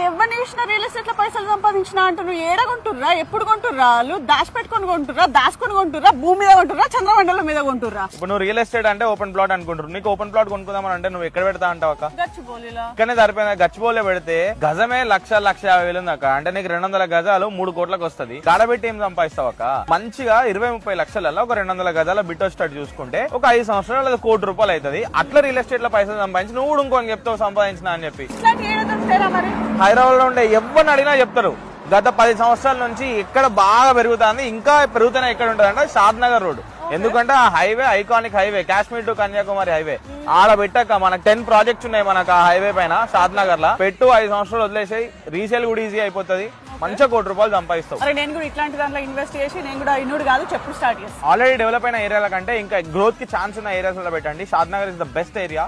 ఎవరిని చూసినా real estate లో పైసలు సంపాదించిన అంటున్నారు. ఏడ కొంటుర్రా, ఎప్పుడు కొంటుర్రా, వాళ్ళు దాచిపెట్టుకొని కొంటుర్రా, దాచుకొని కొంటుర్రా, భూమి మీద కొంటుర్రా, చంద్రమండలం మీద కొంటుర్రా? ఇప్పుడు నువ్వు రియల్ ఎస్టేట్ అంటే ఓపెన్ ప్లాట్ అనుకుంటున్నావు. నీకు ఓపెన్ ప్లాట్ కొనుక్కుందామని అంటే నువ్వు ఎక్కడ పెడతా అంటావు అక్క? గచ్చిబౌలిలో. ఇక్కడనే సరిపోయిన గచ్చిబౌలి పెడితే గజమే 1,50,000 ఉంది అక్క. అంటే నీకు 200 గజాలు 3 కోట్లకు వస్తుంది. కాడబెట్టి ఏం సంపాదిస్తావు అక్క? మంచిగా 20-30 లక్షలలో ఒక 200 గజాల బిట్ వచ్చేటట్టు చూసుకుంటే ఒక 5 సంవత్సరాలు అది ₹1 కోటి అవుతుంది. అట్లా రియల్ ఎస్టేట్ లో పైసలు సంపాదించి నువ్వు ఇంకోని చెప్తావు సంపాదించిన అని చెప్పి. హైదరాబాద్ లో ఉండే ఎవరిని అడిగినా చెప్తారు. గత 10 సంవత్సరాల నుంచి ఇక్కడ బాగా పెరుగుతుంది, ఇంకా పెరుగుతూనే ఎక్కడ ఉంటుంది అంటే షాద్ నగర్ రోడ్. ఎందుకంటే ఆ highway iconic highway, Kashmir to Kanyakumari highway. ఆడ పెట్టాక మనకు 10 ప్రాజెక్ట్స్ ఉన్నాయి మనకు ఆ హైవే పైన షాద్ నగర్ లా. పెట్టు 5 సంవత్సరాలు వదిలేసి రీసేల్ కూడా ఈజీ అయిపోతుంది. మంచిగా ₹1 కోటి సంపాదిస్తావు. నేను కూడా ఇట్లాంటి దాంట్లో ఇన్వెస్ట్ చేసి నేను కూడా ఇన్నుడు కాదు చెప్పుడు స్టార్ట్ చేస్తాను. ఆల్రెడీ డెవలప్ అయిన ఏరియాల కంటే ఇంకా గ్రోత్ కి ఛాన్స్ ఉన్న ఏరియాస్ లో పెట్టండి. Shad Nagar is the best area.